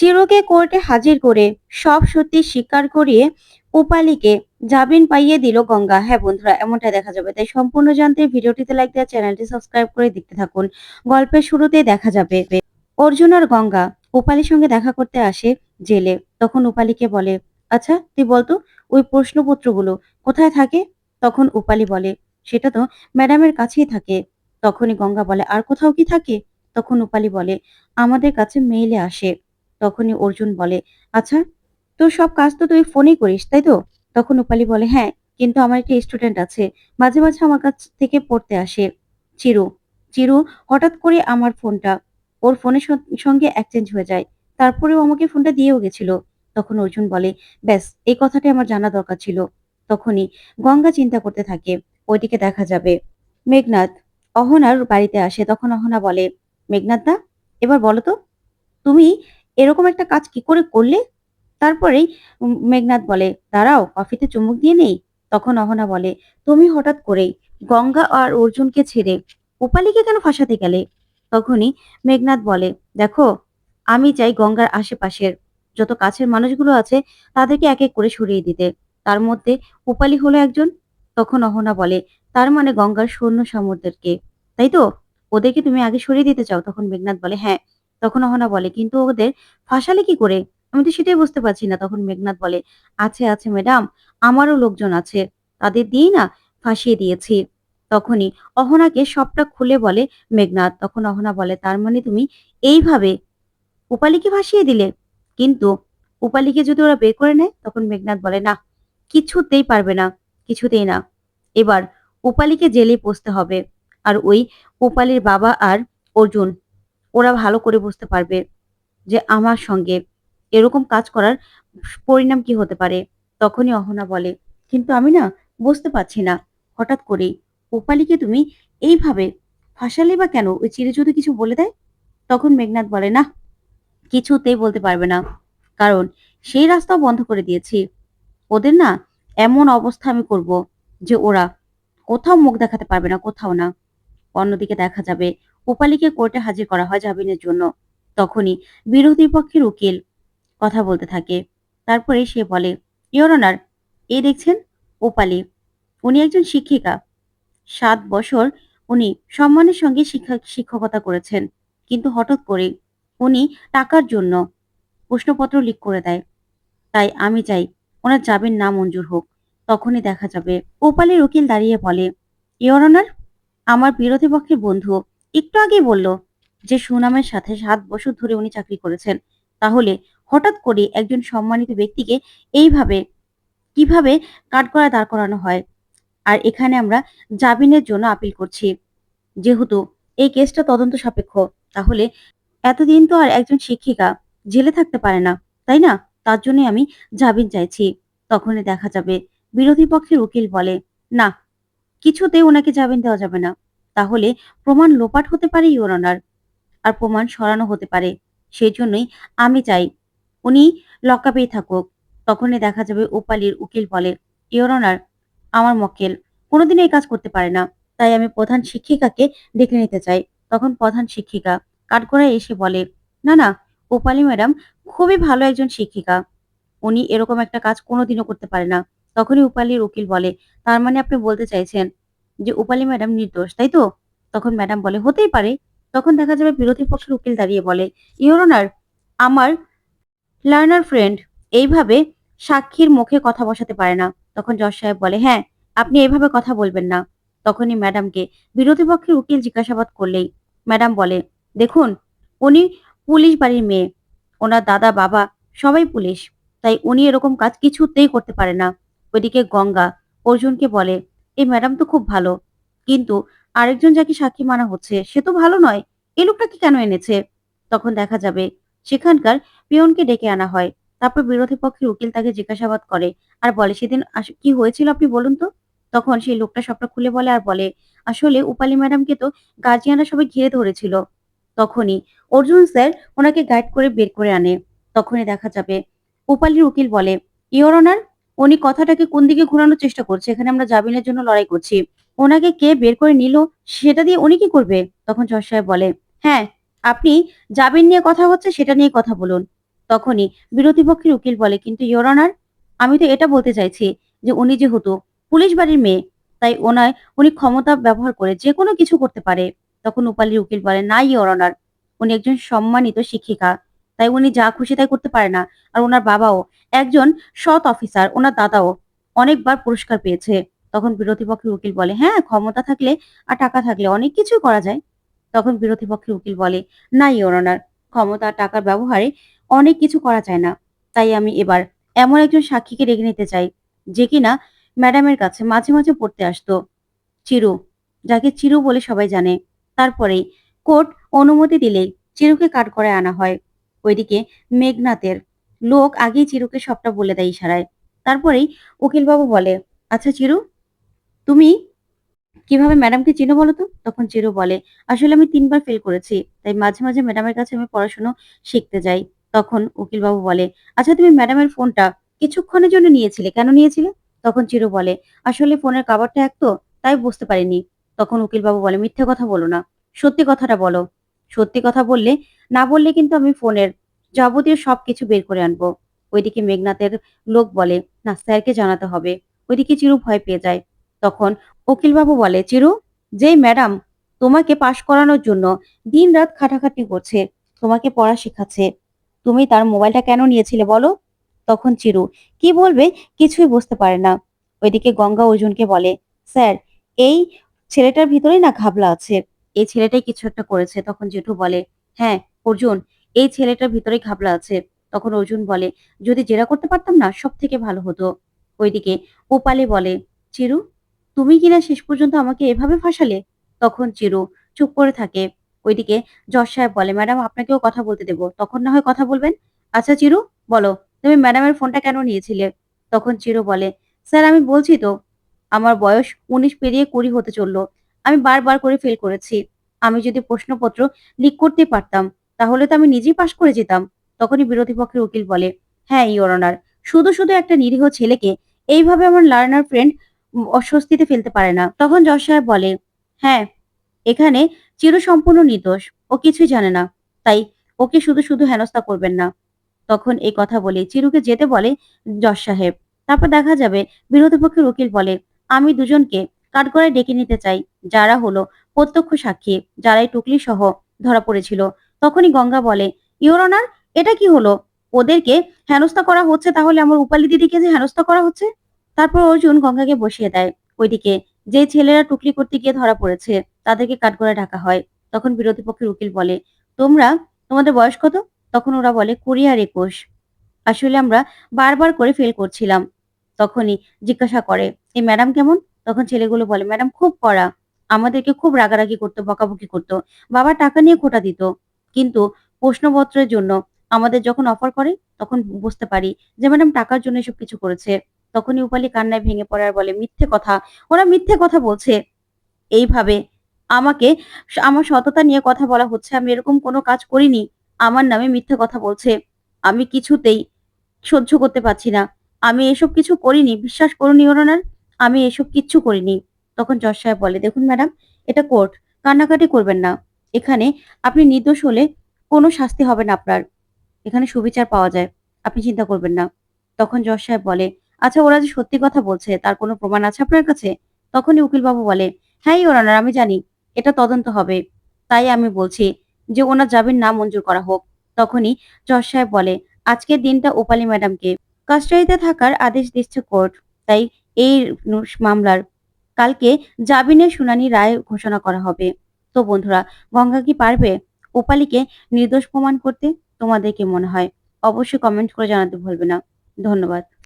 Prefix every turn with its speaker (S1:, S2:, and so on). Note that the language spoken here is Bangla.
S1: চিরুকে কোর্টে হাজির করে সব সত্যি স্বীকার করিয়ে উপালিকে জামিন পাইয়ে দিল গঙ্গা। হ্যাঁ বন্ধুরা, এমনটা দেখা যাবে। তাই সম্পূর্ণ জানতে ভিডিওটিতে লাইক দেওয়া, চ্যানেলটি সাবস্ক্রাইব করে দেখতে থাকুন। গল্পের শুরুতেই দেখা যাবে অর্জুন আর গঙ্গা উপালির সঙ্গে দেখা করতে আসে জেলে। তখন উপালিকে বলে, আচ্ছা তুই বলতো ওই প্রশ্নপত্রগুলো কোথায় থাকে? তখন উপালি বলে, সেটা তো ম্যাডামের কাছেই থাকে। তখনই গঙ্গা বলে, আর কোথাও কি থাকে? তখন উপালি বলে, আমাদের কাছে মেইলে আসে। তখনই অর্জুন বলে, আচ্ছা তোর সব কাজ তো তুই ফোনেই করিস তাই তো? তখন উপালি বলে, হ্যাঁ, কিন্তু আমার একটা স্টুডেন্ট আছে, মাঝে মাঝে আমার কাছ থেকে পড়তে আসে, চিরু। চিরু হঠাৎ করে আমার ফোনটা ওর ফোনের সঙ্গে এক্সচেঞ্জ হয়ে যায়। তারপরেও আমাকে ফোনটা দিয়েও গেছিল। তখন অর্জুন বলে, ব্যাস এই কথাটাই আমার জানা দরকার ছিল। তখনই গঙ্গা চিন্তা করতে থাকে। ওইদিকে দেখা যাবে মেঘনাদ অহনার বাড়িতে আসে। তখন অহনা বলে, মেঘনাদ দা, এবার বলো তো তুমি এরকম একটা কাজ কি করে করলে? তারপরেই মেঘনাদ বলে, দাঁড়াও কফিতে চুমুক দিয়ে নেই। তখন অহনা বলে, তুমি হঠাৎ করেই গঙ্গা আর অর্জুনকে ছেড়ে উপালিকে কেন ফাঁসাতে গেলে? তখনই মেঘনাদ বলে, দেখো আমি চাই গঙ্গার আশেপাশের যত কাছের মানুষগুলো আছে তাদেরকে এক এক করে সরিয়ে দিতে। তার মধ্যে উপালি হলো একজন। তখন অহনা বলে, তার মানে গঙ্গার সৈন্য সামুদ্রিককে, তাই তো? ওদেরকে তুমি আগে সরিয়ে দিতে চাও? তখন মেঘনাদ বলে, হ্যাঁ। তখন অহনা বলে, কিন্তু ওদের ফাঁসালে কি করে? আমি তো সেটাই বুঝতে পারছি না। তখন মেঘনাদ বলে, আছে আছে ম্যাডাম, আমারও লোকজন আছে, তাদের দিয়েই না ফাঁসিয়ে দিয়েছি। তখনই অহনাকে সবটা খুলে বলে মেঘনাদ। তখন অহনা বলে, তার মানে তুমি এইভাবে উপালিকে ভাসিয়ে দিলে? কিন্তু উপালিকে যদি ওরা বের করে নেয়? তখন মেঘনাদ বলে, না, কিছুতেই পারবে না, কিছুতেই না। এবার উপালিকে জেলে পোষতে হবে। আর ওই উপালির বাবা আর অর্জুন, ওরা ভালো করে বুঝতে পারবে যে আমার সঙ্গে এরকম কাজ করার পরিণাম কি হতে পারে। তখনই অহনা বলে, কিন্তু আমি না বুঝতে পারছি না, হঠাৎ করেই উপালিকে তুমি এইভাবে ফাঁসালে বা কেন? ওই চিড়ে যদি কিছু বলে দেয়? তখন মেঘনাদ বলে, না, কিছুতেই বলতে পারবে না, কারণ সেই রাস্তাও বন্ধ করে দিয়েছি। ওদের না এমন অবস্থা আমি করব যে ওরা কোথাও মুখ দেখাতে পারবে না, কোথাও না। অন্যদিকে দেখা যাবে উপালিকে কোর্টে হাজির করা হয় জামিনের জন্য। তখনই বিরোধী পক্ষের উকিল কথা বলতে থাকে। তারপরে সে বলে, ইওর অনার, এই দেখছেন উপালি, উনি একজন শিক্ষিকা। 7 বছর উনি সম্মানের সঙ্গে শিক্ষকতা করেছেন। কিন্তু হঠাৎ করে উনি টাকার জন্য প্রশ্নপত্র লিক করে দেয়। তাই আমি চাই ওনার জামিন না মঞ্জুর হোক। তখনই দেখা যাবে উপালির উকিল দাঁড়িয়ে বলে, ইওর অনার, আমার বিরোধী পক্ষের বন্ধু একটু আগেই বলল যে সুনামের সাথে 7 বছর ধরে উনি চাকরি করেছেন। তাহলে হঠাৎ করে একজন সম্মানিত ব্যক্তিকে এইভাবে কিভাবে কাঠগড়ায় দাঁড় করানো হয়? আর এখানে আমরা জামিনের জন্য আপিল করছি। যেহেতু এই কেসটা তদন্ত সাপেক্ষ, তাহলে এতদিন তো আর একজন শিক্ষিকা জেলে থাকতে পারে না, তাই না? তার জন্যই আমি জামিন চাইছি। তখনই দেখা যাবে বিরোধী পক্ষের উকিল বলে, না, কিছুতেই ওনাকে জামিন দেওয়া যাবে না। তাহলে প্রমাণ লোপাট হতে পারে ইওর অনার, আর প্রমাণ সরানো হতে পারে। সেই জন্যই আমি চাই উনি লকআপেই থাকুক। তখনই দেখা যাবে উপালির উকিল বলে, ইওর অনার, আমার মক্কেল কোনোদিন এই কাজ করতে পারে না, তাই আমি প্রধান শিক্ষিকাকে ডেকে নিতে চাই। তখন প্রধান শিক্ষিকা কাঠগড়ায় এসে বলে, না না, উপালি ম্যাডাম খুবই ভালো একজন শিক্ষিকা, উনি এরকম একটা কাজ কোনোদিনও করতে পারে না। তখনই উপালির উকিল বলে, তার মানে আপনি বলতে চাইছেন যে উপালি ম্যাডাম নির্দোষ, তাই তো? তখন ম্যাডাম বলে, হতেই পারে। তখন দেখা যাবে বিরোধী পক্ষের উকিল দাঁড়িয়ে বলে, ইওর অনার, আমার লার্নার ফ্রেন্ড এইভাবে সাক্ষীর মুখে কথা বসাতে পারে না। তখন জজ সাহেব বলে, হ্যাঁ, আপনি এইভাবে কথা বলবেন না। তখনই ম্যাডামকে বিরোধী পক্ষের উকিল জিজ্ঞাসাবাদ করলেই ম্যাডাম বলে, দেখুন, উনি পুলিশ বাড়ির মেয়ে, ওনার দাদা বাবা সবাই পুলিশ, তাই উনি এরকম কাজ কিছুতেই করতে পারে না। ওইদিকে গঙ্গা অর্জুনকে বলে, এই ম্যাডাম তো খুব ভালো, কিন্তু আরেকজন যাকে সাক্ষী মানা হচ্ছে সে তো ভালো নয়, এই লোকটাকে কেন এনেছে? তখন দেখা যাবে সেখানকার পিয়নকে ডেকে আনা হয়। তারপর বিরোধী পক্ষের উকিল তাকে জিজ্ঞাসাবাদ করে আর বলে, সেদিন কি হয়েছিল আপনি বলুন তো? তখন সেই লোকটা সবটা খুলে বলে আর বলে, আসলে উপালি ম্যাডামকে তো গার্জিয়ানরা সবাই ঘিরে ধরেছিল। তখনই অর্জুন স্যার ওনাকে গাইড করে বের করে আনে। তখনই দেখা যাবে উপালির উকিল বলে, ইওর অনার, উনি কথাটাকে কোন দিকে ঘোরানোর চেষ্টা করছে? এখানে আমরা জামিনের জন্য লড়াই করছি, ওনাকে কে বের করে নিল সেটা দিয়ে উনি কি করবে? তখন জজ সাহেব বলে, হ্যাঁ, আপনি জামিন নিয়ে কথা হচ্ছে সেটা নিয়ে কথা বলুন। তখনই বিরোধী পক্ষের উকিল বলে, কিন্তু ইওর অনার, আমি তো এটা বলতে চাইছি যে উনি যেহেতু পুলিশ বাড়ির মেয়ে, তাই উনি ক্ষমতা ব্যবহার করে যেকোনো কিছু করতে পারে। তখন রূপালীর উকিল বলে, না ইওর অনার, উনি একজন সম্মানিত শিক্ষিকা, তাই উনি যা খুশি তাই করতে পারে না। আর উনার বাবাও একজন সৎ অফিসার, উনার দাদাও অনেকবার পুরস্কার পেয়েছে। তখন বিরোধী পক্ষের উকিল বলে, হ্যাঁ, ক্ষমতা থাকলে আর টাকা থাকলে অনেক কিছুই করা যায়। তখন বিরোধী পক্ষের উকিল বলে, না ইওর অনার, ক্ষমতা আর টাকার ব্যবহারে অনেক কিছু করা যায় না। তাই আমি এবার এমন একজন সাক্ষীকে ডেকে নিতে চাই, যে কিনা ম্যাডামের কাছে মাঝে মাঝে পড়তে আসতো, চিরু, যাকে চিরু বলে সবাই জানে। তারপরেই কোর্ট অনুমতি দিলেই চিরুকে কাঠগড়ায় আনা হয়। ওইদিকে মেঘনাথের লোক আগেই চিরুকে সবটা বলে দেয় ইশারায়। তারপরেই উকিলবাবু বলে, আচ্ছা চিরু, তুমি কিভাবে ম্যাডামকে চিনো বলো তো? তখন চিরু বলে, আসলে আমি ৩ বার ফেল করেছি। তাই মাঝে মাঝে ম্যাডামের কাছে আমি পড়াশোনা শিখতে যাই। তখন উকিলবাবু বলে, আচ্ছা তুমি ম্যাডামের ফোনটা কিছুক্ষণের জন্য নিয়েছিলে, কেন নিয়েছিলে? তখন চিরু বলে, আসলে ফোনের কভারটা এক তো, তাই বুঝতে পারিনি। তখন উকিলবাবু বলে, মিথ্যে কথা বলো না। সত্যি কথাটা বলো। সত্যি কথা বললে, না বললে কিন্তু আমি ফোনের যাবতীয় সবকিছু বের করে আনবো। ওইদিকে মেঘনাথের লোক বলে, না স্যারকে জানাতে হবে। ওইদিকে চিরু ভয় পেয়ে যায়। তখন উকিলবাবু বলে, চিরু, যেই ম্যাডাম তোমাকে পাশ করানোর জন্য দিনরাত খাটাখাটনি করছে, তোমাকে পড়া শেখাচ্ছে, তুমি তার মোবাইলটা কেন নিয়েছিলে বলো? তখন চিরু কি বলবে কিছুই বুঝতে পারে না। ওইদিকে গঙ্গা অর্জুনকে বলে, স্যার, এই ছেলেটার ভিতরেই না ঘাবলা আছে, এই ছেলেটাই কিছু একটা করেছে। তখন জেঠু বলে, হ্যাঁ অর্জুন, এই ছেলেটার ভিতরেই ঘাবলা আছে। তখন অর্জুন বলে, যদি জেরা করতে পারতাম না সব থেকে ভালো হতো। ওইদিকে উপালি বলে, চিরু, তুমি কিনা শেষ পর্যন্ত আমাকে এভাবে ফাঁসালে? তখন চিরু চুপ করে থাকে। ওইদিকে জজ সাহেব বলে, ম্যাডাম আপনাকেও কথা বলতে দেব, তখন না হয় কথা বলবেন। আচ্ছা চিরু, বলো, তুমি ম্যাডামের ফোনটা কেন নিয়েছিলে? তখন চিরু বলে, স্যার আমি বলছি তো, আমার বয়স ১৯ পেরিয়ে ২০ হতে চললো। আমি বারবার করে ফেল করেছি। আমি যদি প্রশ্নপত্র লিক করতে পারতাম, তাহলে তো আমি নিজেই পাশ করে যেতাম। তখনই বিরোধী পক্ষের উকিল বলে, হ্যাঁ ইওর অনার, শুধু শুধু একটা নিরীহ ছেলেকে এইভাবে আমার লার্নার ফ্রেন্ড অস্বস্তিতে ফেলতে পারে না। তখন জজ সাহেব বলে, হ্যাঁ, এখানে চির সম্পূর্ণ নির্দোষ, ও কিছুই জানে না, তাই ওকে শুধু শুধু হেনস্থা করবেন না। তখন এই কথা বলে চিরুকে যেতে বলে জজ সাহেব। তারপর দেখা যাবে বিরোধী পক্ষের উকিল বলে, আমি দুজনকে কাঠগড়ায় ডেকে নিতে চাই, যারা হলো প্রত্যক্ষ সাক্ষী, যারা এই টুকলি সহ ধরা পড়েছিল। তখনই গঙ্গা বলে, ইওর অনার, এটা কি হলো? ওদেরকে হেনস্থা করা হচ্ছে, তাহলে আমার উপালি দিদিকে যে হেনস্থা করা হচ্ছে? তারপর অর্জুন গঙ্গাকে বসিয়ে দেয়। ওইদিকে যে ছেলেরা টুকলি করতে গিয়ে ধরা পড়েছে, তাদেরকে কাঠগড়ায় ডাকা হয়। তখন বিরোধী পক্ষের উকিল বলে, তোমরা, তোমাদের বয়স কত? তখন ওরা বলে, ২০ আর ২১। আসলে আমরা বারবার করে ফেল করছিলাম। তখনই জিজ্ঞাসা করে, এই ম্যাডাম কেমন? তখন ছেলেগুলো বলে, ম্যাডাম খুব কড়া, আমাদেরকে খুব রাগারাগি করতো, বকাবকি করতো, বাবা টাকা নিয়ে খোটা দিত। কিন্তু প্রশ্নপত্রের জন্য আমাদের যখন অফার করে, তখন বুঝতে পারি যে ম্যাডাম টাকার জন্য এসব কিছু করেছে। তখনই উপালি কান্নায় ভেঙে পড়ে আর বলে, মিথ্যে কথা, ওরা মিথ্যে কথা বলছে। এইভাবে আমাকে আমার সততা নিয়ে কথা বলা হচ্ছে। আমি এরকম কোনো কাজ করিনি। আমার নামে মিথ্যে কথা বলছে। আমি কিছুতেই সহ্য করতে পারছি না। আমি এসব কিছু করিনি। বিশ্বাস করুন ইওর অনার, আমি এসব কিচ্ছু করিনি। তখন জজ সাহেব বলে, দেখুন ম্যাডাম, এটা কোর্ট। কান্নাকাটি করবেন না। এখানে আপনি নির্দোষ হলে কোনো শাস্তি হবে না আপনার। এখানে সুবিচার পাওয়া যায়। আপনি চিন্তা করবেন না। তখন জজ সাহেব বলে, আচ্ছা ওরা যে সত্যি কথা বলছে তার কোনো প্রমাণ আছে আপনার কাছে? তখনই উকিলবাবু বলে, হ্যাঁ ইওর অনার, আমি জানি এটা তদন্ত হবে। তাই আমি বলছি যে ওনার জামিন না মঞ্জুর করা হোক। তখনই জজ সাহেব বলে, আজকের দিনটা ওপালি ম্যাডামকে কাস্টাডিতে থাকার আদেশ দিচ্ছে কোর্ট। তাই এই মামলার কালকে জামিনের শুনানি রায় ঘোষণা করা হবে। তো বন্ধুরা, গঙ্গা কি পারবে ওপালিকে নির্দোষ প্রমাণ করতে? তোমাদের কি মনে হয়? অবশ্যই কমেন্ট করে জানাতে ভুলবে না। ধন্যবাদ।